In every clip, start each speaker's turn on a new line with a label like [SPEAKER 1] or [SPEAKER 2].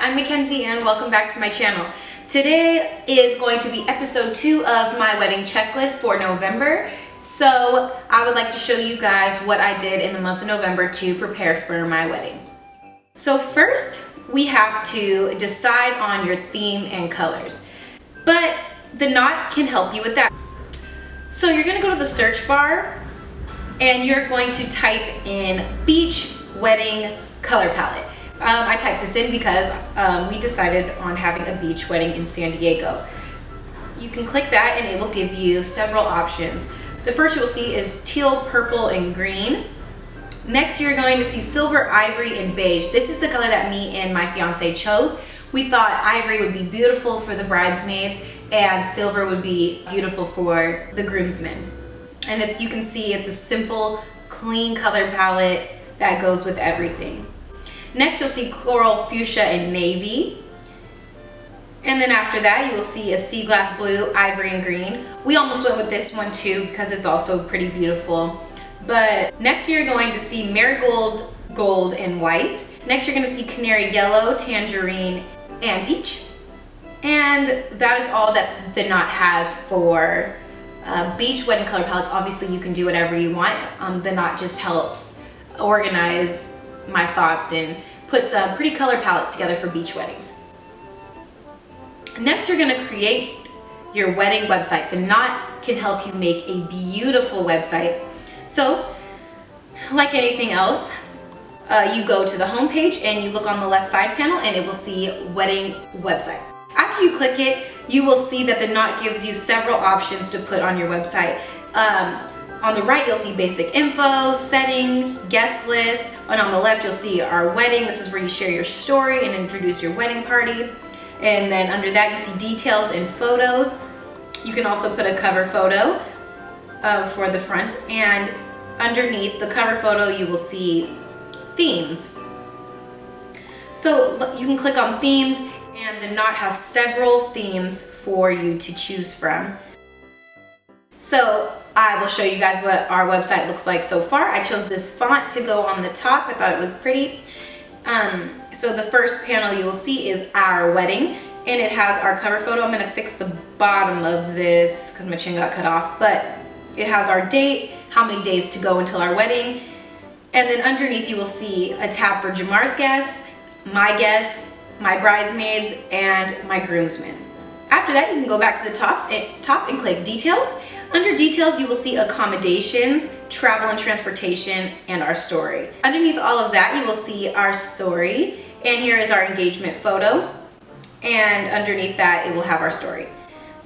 [SPEAKER 1] I'm Mackenzie and welcome back to my channel. Today is going to be episode 2 of my wedding checklist for November. So I would like to show you guys what I did in the month of November to prepare for my wedding. So first, we have to decide on your theme and colors. But the knot can help you with that. So you're gonna go to the search bar and you're going to type in beach wedding color palette. I typed this in because we decided on having a beach wedding in San Diego. You can click that and it will give you several options. The first you will see is teal, purple, and green. Next you're going to see silver, ivory, and beige. This is the color that me and my fiance chose. We thought ivory would be beautiful for the bridesmaids and silver would be beautiful for the groomsmen. And you can see it's a simple, clean color palette that goes with everything. Next you'll see coral, fuchsia, and navy. And then after that you will see a sea glass blue, ivory, and green. We almost went with this one too because it's also pretty beautiful. But next you're going to see marigold, gold, and white. Next you're going to see canary yellow, tangerine, and peach. And that is all that the knot has for beach wedding color palettes. Obviously you can do whatever you want. The knot just helps organize my thoughts and put some pretty color palettes together for beach weddings. Next, you're gonna create your wedding website. The knot can help you make a beautiful website. So, like anything else, you go to the home page and you look on the left side panel and it will see wedding website. After you click it, you will see that the knot gives you several options to put on your website. On the right, you'll see basic info, setting, guest list, and on the left, you'll see our wedding. This is where you share your story and introduce your wedding party. And then under that, you see details and photos. You can also put a cover photo for the front. And underneath the cover photo, you will see themes. So you can click on themes, and the knot has several themes for you to choose from. So I will show you guys what our website looks like so far. I chose this font to go on the top. I thought it was pretty. So the first panel you will see is our wedding, and it has our cover photo. I'm gonna fix the bottom of this because my chin got cut off, but it has our date, how many days to go until our wedding, and then underneath you will see a tab for Jamar's guests, my bridesmaids, and my groomsmen. After that, you can go back to the top and click details. Under details, you will see accommodations, travel and transportation, and our story. Underneath all of that, you will see our story, and here is our engagement photo. And underneath that, it will have our story.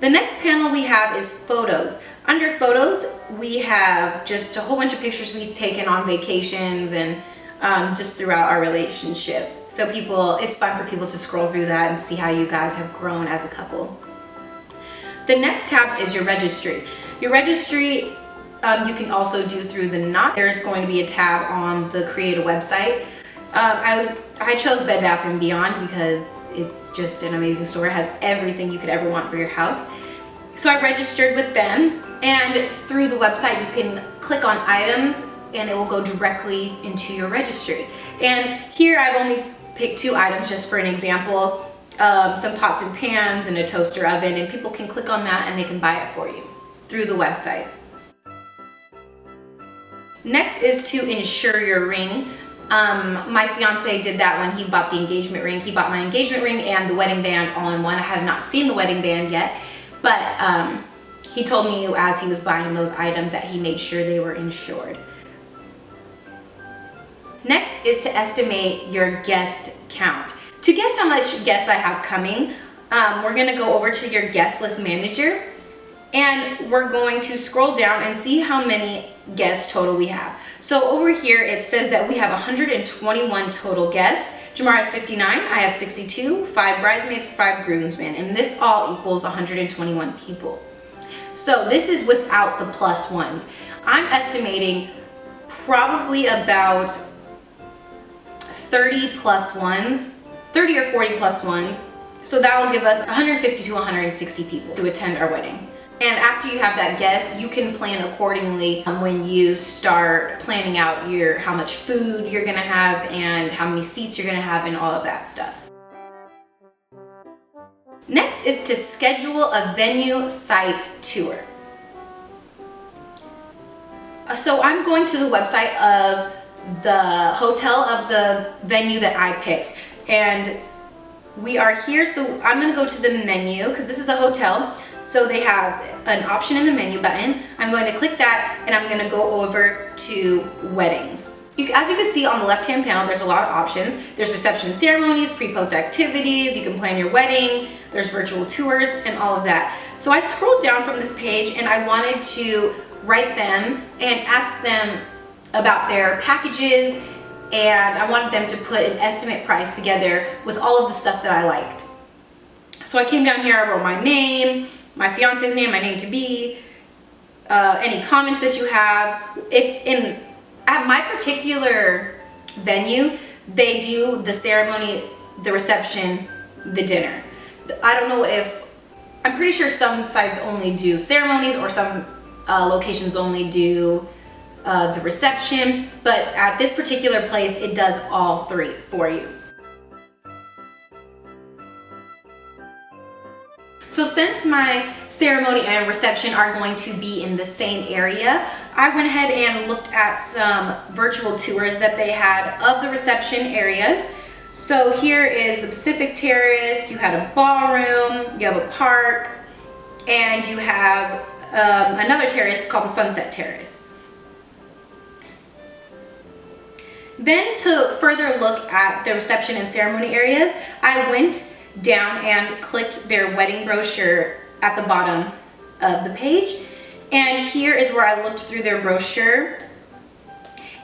[SPEAKER 1] The next panel we have is photos. Under photos, we have just a whole bunch of pictures we've taken on vacations and just throughout our relationship. So it's fun for people to scroll through that and see how you guys have grown as a couple. The next tab is your registry. Your registry, you can also do through the knot. There's going to be a tab on the create a website. I chose Bed Bath & Beyond because it's just an amazing store. It has everything you could ever want for your house. So I registered with them, and through the website you can click on items and it will go directly into your registry. And here I've only picked 2 items just for an example. Some pots and pans and a toaster oven, and people can click on that and they can buy it for you through the website. Next is to insure your ring. My fiance did that when he bought the engagement ring. He bought my engagement ring and the wedding band all in one. I have not seen the wedding band yet, but he told me as he was buying those items that he made sure they were insured. Next is to estimate your guest count. To guess how much guests I have coming, we're gonna go over to your guest list manager and we're going to scroll down and see how many guests total we have. So over here it says that we have 121 total guests. Jamar has 59, I have 62, 5 bridesmaids, 5 groomsmen, and this all equals 121 people. So this is without the plus ones. I'm estimating probably about 30 plus ones, 30 or 40 plus ones. So that will give us 150 to 160 people to attend our wedding. And after you have that guest, you can plan accordingly when you start planning out how much food you're gonna have and how many seats you're gonna have and all of that stuff. Next is to schedule a venue site tour. So I'm going to the website of the hotel of the venue that I picked, and we are here. So I'm going to go to the menu because this is a hotel. So they have an option in the menu button. I'm going to click that and I'm going to go over to weddings. As you can see on the left-hand panel, there's a lot of options. There's reception and ceremonies, pre-post activities, you can plan your wedding, there's virtual tours and all of that. So I scrolled down from this page and I wanted to write them and ask them about their packages, and I wanted them to put an estimate price together with all of the stuff that I liked. So I came down here, I wrote my name, my fiance's name, my name to be, any comments that you have. At my particular venue, they do the ceremony, the reception, the dinner. I don't know if, I'm pretty sure some sites only do ceremonies or some locations only do the reception, but at this particular place, it does all three for you. So since my ceremony and reception are going to be in the same area, I went ahead and looked at some virtual tours that they had of the reception areas. So here is the Pacific Terrace, you had a ballroom, you have a park, and you have another terrace called the Sunset Terrace. Then to further look at the reception and ceremony areas, I went down and clicked their wedding brochure at the bottom of the page. And here is where I looked through their brochure.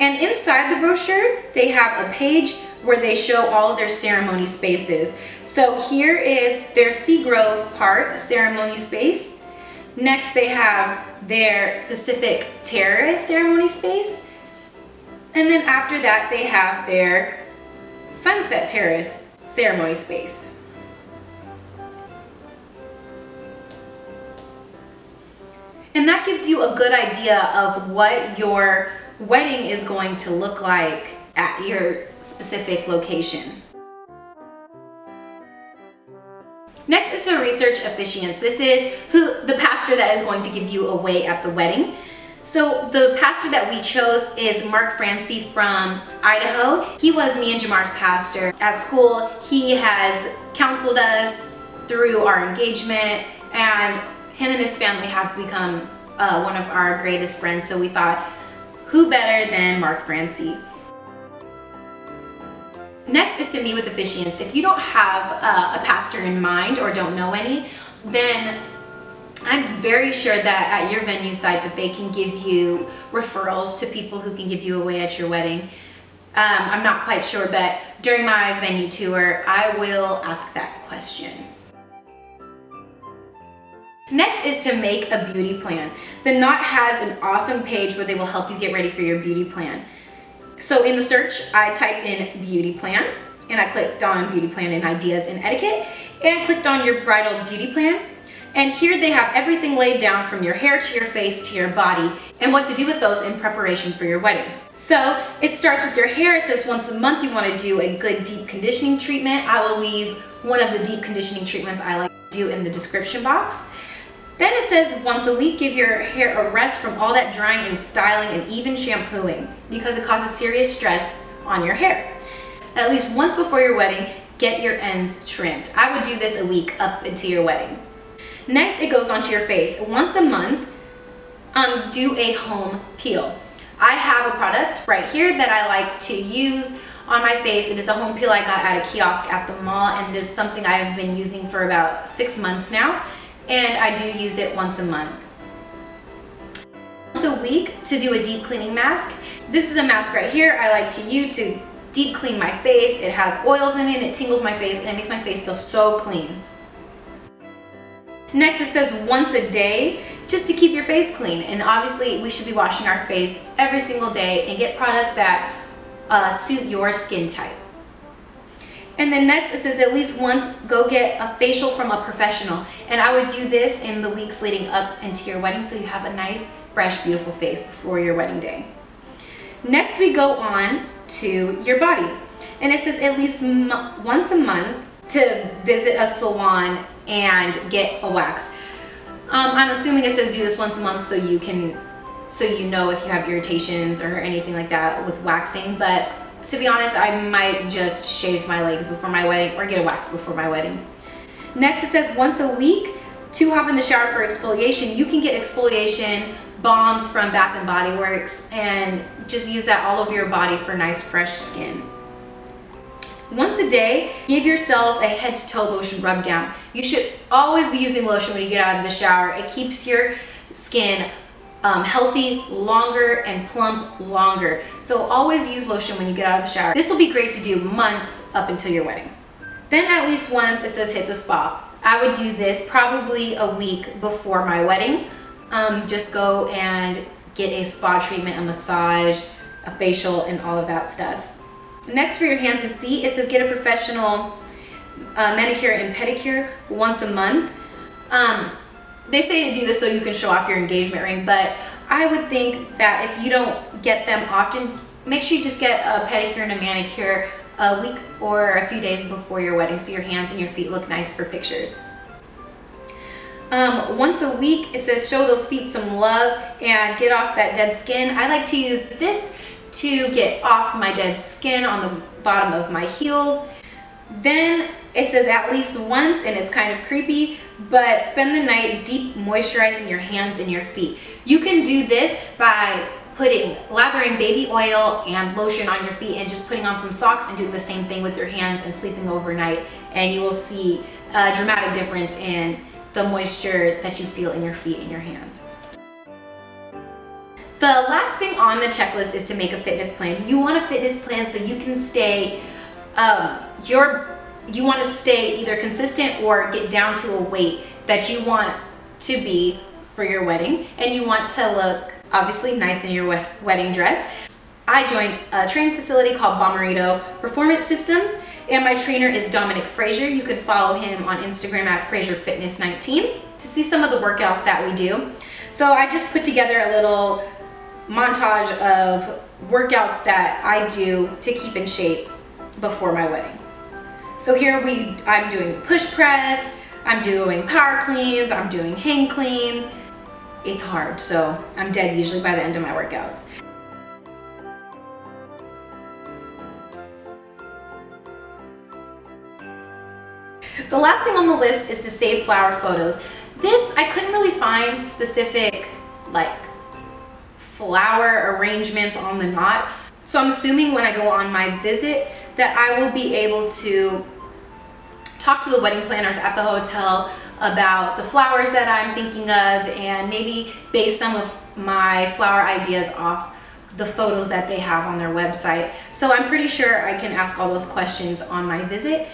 [SPEAKER 1] And inside the brochure, they have a page where they show all of their ceremony spaces. So here is their Seagrove Park ceremony space. Next, they have their Pacific Terrace ceremony space. And then after that, they have their Sunset Terrace ceremony space. And that gives you a good idea of what your wedding is going to look like at your specific location. Next is to research officiants. This is the pastor that is going to give you away at the wedding. So the pastor that we chose is Mark Francie from Idaho. He was me and Jamar's pastor at school. He has counseled us through our engagement, and him and his family have become one of our greatest friends. So we thought, who better than Mark Francie? Next is to meet with officiants. If you don't have a pastor in mind or don't know any, then I'm very sure that at your venue site that they can give you referrals to people who can give you away at your wedding. I'm not quite sure, but during my venue tour, I will ask that question. Next is to make a beauty plan. The Knot has an awesome page where they will help you get ready for your beauty plan. So in the search, I typed in beauty plan, and I clicked on beauty plan and ideas and etiquette, and clicked on your bridal beauty plan. And here they have everything laid down from your hair to your face to your body and what to do with those in preparation for your wedding. So it starts with your hair. It says once a month you want to do a good deep conditioning treatment. I will leave one of the deep conditioning treatments I like to do in the description box. Then it says once a week, give your hair a rest from all that drying and styling and even shampooing because it causes serious stress on your hair. At least once before your wedding, get your ends trimmed. I would do this a week up into your wedding. Next, it goes onto your face. Once a month, do a home peel. I have a product right here that I like to use on my face. It is a home peel I got at a kiosk at the mall, and it is something I have been using for about 6 months now. And I do use it once a month. Once a week to do a deep cleaning mask. This is a mask right here I like to use to deep clean my face. It has oils in it, it tingles my face, and it makes my face feel so clean. Next, it says once a day, just to keep your face clean. And obviously, we should be washing our face every single day and get products that suit your skin type. And then next it says at least once go get a facial from a professional. And I would do this in the weeks leading up into your wedding so you have a nice, fresh, beautiful face before your wedding day. Next we go on to your body. And it says at least once a month to visit a salon and get a wax. I'm assuming it says do this once a month so you know if you have irritations or anything like that with waxing, but to be honest, I might just shave my legs before my wedding or get a wax before my wedding. Next, it says once a week to hop in the shower for exfoliation. You can get exfoliation balms from Bath & Body Works and just use that all over your body for nice fresh skin. Once a day, give yourself a head to toe lotion rub down. You should always be using lotion when you get out of the shower. It keeps your skin healthy longer and plump longer. So always use lotion when you get out of the shower. This will be great to do months up until your wedding. Then at least once it says hit the spa. I would do this probably a week before my wedding. Just go and get a spa treatment, a massage, a facial, and all of that stuff. Next, for your hands and feet, it says get a professional manicure and pedicure once a month. They say to do this so you can show off your engagement ring, but I would think that if you don't get them often, make sure you just get a pedicure and a manicure a week or a few days before your wedding so your hands and your feet look nice for pictures. Once a week, it says show those feet some love and get off that dead skin. I like to use this to get off my dead skin on the bottom of my heels. Then it says at least once, and it's kind of creepy, but spend the night deep moisturizing your hands and your feet. You can do this by lathering baby oil and lotion on your feet and just putting on some socks and doing the same thing with your hands and sleeping overnight, and you will see a dramatic difference in the moisture that you feel in your feet and your hands. The last thing on the checklist is to make a fitness plan. You want a fitness plan so you can stay, you want to stay either consistent or get down to a weight that you want to be for your wedding, and you want to look obviously nice in your wedding dress. I joined a training facility called Bommarito Performance Systems, and my trainer is Dominic Frazier. You could follow him on Instagram at FrazierFitness19 to see some of the workouts that we do. So I just put together a little montage of workouts that I do to keep in shape before my wedding. So here I'm doing push press, I'm doing power cleans, I'm doing hang cleans. It's hard, so I'm dead usually by the end of my workouts. The last thing on the list is to save flower photos. This, I couldn't really find specific flower arrangements on the knot. So I'm assuming when I go on my visit that I will be able to talk to the wedding planners at the hotel about the flowers that I'm thinking of and maybe base some of my flower ideas off the photos that they have on their website. So I'm pretty sure I can ask all those questions on my visit.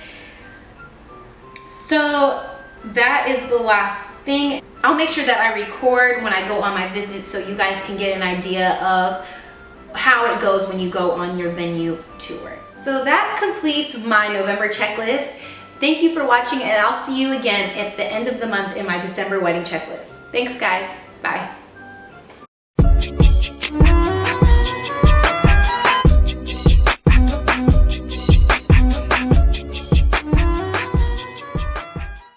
[SPEAKER 1] So that is the last thing. I'll make sure that I record when I go on my visit so you guys can get an idea of how it goes when you go on your venue tour. So that completes my November checklist. Thank you for watching, and I'll see you again at the end of the month in my December wedding checklist. Thanks guys, bye.